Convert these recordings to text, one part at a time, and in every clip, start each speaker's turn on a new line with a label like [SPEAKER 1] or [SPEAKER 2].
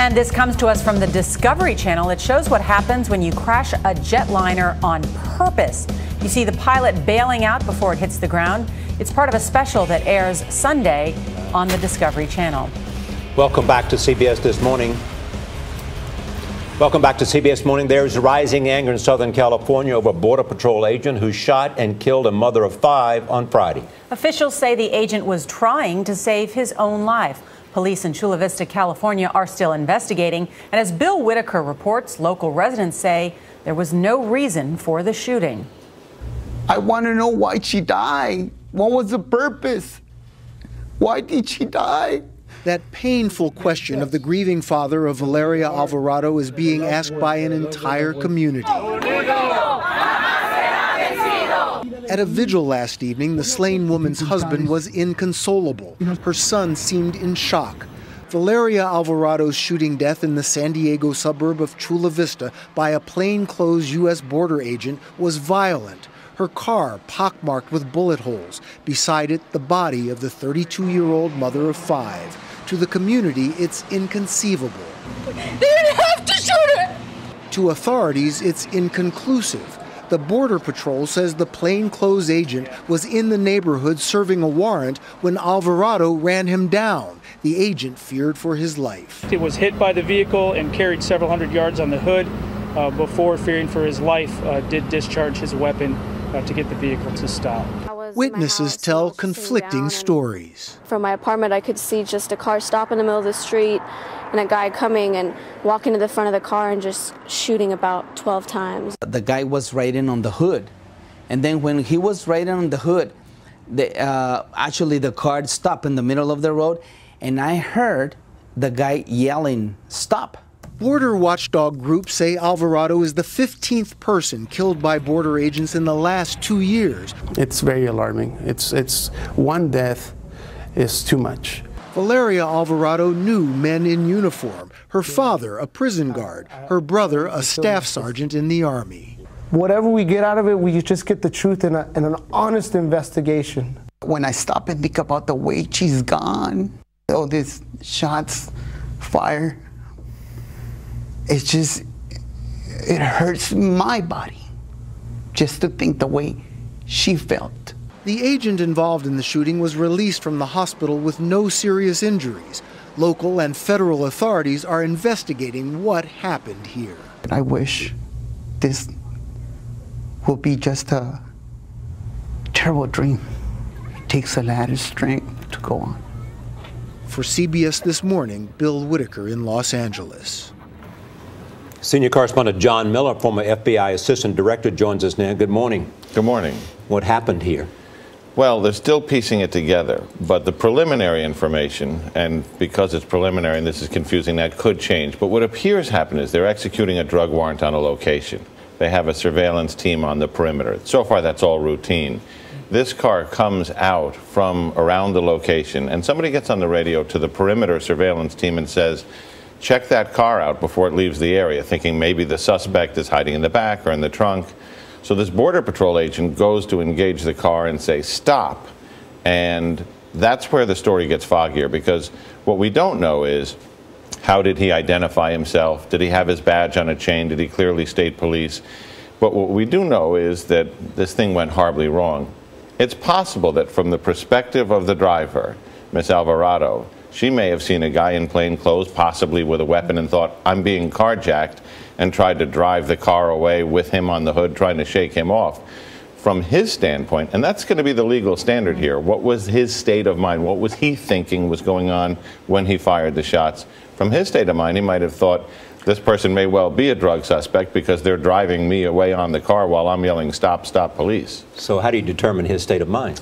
[SPEAKER 1] And this comes to us from the Discovery Channel. It shows what happens when you crash a jetliner on purpose. You see the pilot bailing out before it hits the ground. It's part of a special that airs Sunday on the Discovery Channel.
[SPEAKER 2] Welcome back to CBS This Morning. Welcome back to CBS Morning. There's rising anger in Southern California over a Border Patrol agent who shot and killed a mother of 5 on Friday.
[SPEAKER 1] Officials say the agent was trying to save his own life. Police in Chula Vista, California are still investigating. And as Bill Whitaker reports, local residents say there was no reason for the shooting.
[SPEAKER 3] I want to know why she died. What was the purpose? Why did she die?
[SPEAKER 4] That painful question of the grieving father of Valeria Alvarado is being asked by an entire community. At a vigil last evening, the slain woman's husband was inconsolable. Her son seemed in shock. Valeria Alvarado's shooting death in the San Diego suburb of Chula Vista by a plainclothes U.S. border agent was violent. Her car pockmarked with bullet holes. Beside it, the body of the 32-year-old mother of 5. To the community, it's inconceivable.
[SPEAKER 5] They didn't have to shoot her!
[SPEAKER 4] To authorities, it's inconclusive. The Border Patrol says the plainclothes agent was in the neighborhood serving a warrant when Alvarado ran him down. The agent feared for his life.
[SPEAKER 6] It was hit by the vehicle and carried several hundred yards on the hood. Before fearing for his life, did discharge his weapon to get the vehicle to stop.
[SPEAKER 4] Witnesses tell conflicting stories.
[SPEAKER 7] From my apartment, I could see just a car stop in the middle of the street and a guy coming and walking to the front of the car and just shooting about 12 times.
[SPEAKER 8] The guy was riding on the hood, and then when he was riding on the hood, actually the car stopped in the middle of the road, and I heard the guy yelling, "Stop."
[SPEAKER 4] Border watchdog groups say Alvarado is the 15th person killed by border agents in the last 2 years.
[SPEAKER 9] It's very alarming. It's one death is too much.
[SPEAKER 4] Valeria Alvarado knew men in uniform. Her father, a prison guard. Her brother, a staff sergeant in the Army.
[SPEAKER 9] Whatever we get out of it, we just get the truth in an honest investigation.
[SPEAKER 3] When I stop and think about the way she's gone, all these shots fired, it hurts my body just to think the way she felt.
[SPEAKER 4] The agent involved in the shooting was released from the hospital with no serious injuries. Local and federal authorities are investigating what happened here.
[SPEAKER 3] I wish this will be just a terrible dream. It takes a lot of strength to go on.
[SPEAKER 4] For CBS This Morning, Bill Whitaker in Los Angeles.
[SPEAKER 2] Senior correspondent John Miller, former FBI Assistant Director, joins us now. Good morning.
[SPEAKER 10] Good morning.
[SPEAKER 2] What happened here?
[SPEAKER 10] Well, they're still piecing it together, but the preliminary information, and because it's preliminary and this is confusing, that could change. But what appears happened is they're executing a drug warrant on a location. They have a surveillance team on the perimeter. So far, that's all routine. This car comes out from around the location, and somebody gets on the radio to the perimeter surveillance team and says, check that car out before it leaves the area, thinking maybe the suspect is hiding in the back or in the trunk. So this Border Patrol agent goes to engage the car and say, stop. And that's where the story gets foggier, because what we don't know is, how did he identify himself? Did he have his badge on a chain? Did he clearly state police? But what we do know is that this thing went horribly wrong. It's possible that from the perspective of the driver, Miss Alvarado, she may have seen a guy in plain clothes, possibly with a weapon, and thought, I'm being carjacked, and tried to drive the car away with him on the hood, trying to shake him off. From his standpoint, and that's going to be the legal standard here, what was his state of mind? What was he thinking was going on when he fired the shots? From his state of mind, he might have thought, this person may well be a drug suspect because they're driving me away on the car while I'm yelling, stop, stop, police.
[SPEAKER 2] So how do you determine his state of mind?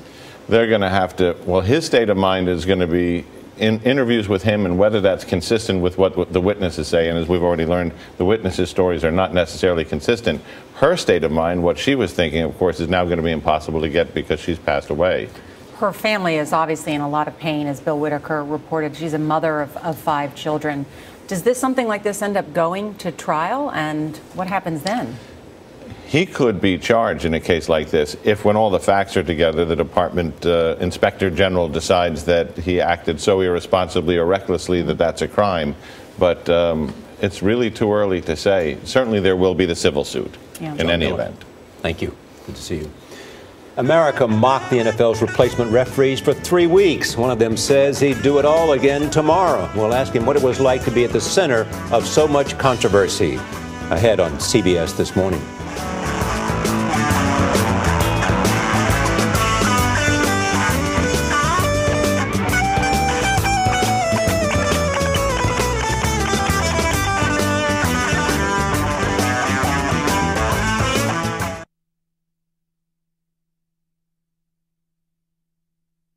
[SPEAKER 10] They're going to have to, well, his state of mind is going to be in interviews with him, and whether that's consistent with what the witnesses say. And as we've already learned, the witnesses' stories are not necessarily consistent. Her state of mind, what she was thinking, of course, is now going to be impossible to get because she's passed away.
[SPEAKER 1] Her family is obviously in a lot of pain, as Bill Whitaker reported. She's a mother of 5 children. Does something like this end up going to trial, and what happens then?
[SPEAKER 10] He could be charged in a case like this if, when all the facts are together, the department inspector general decides that he acted so irresponsibly or recklessly that that's a crime. but it's really too early to say. Certainly there will be the civil suit in any event.
[SPEAKER 2] Thank you. Good to see you. America mocked the NFL's replacement referees for 3 weeks. One of them says he'd do it all again tomorrow. We'll ask him what it was like to be at the center of so much controversy. Ahead on CBS This Morning.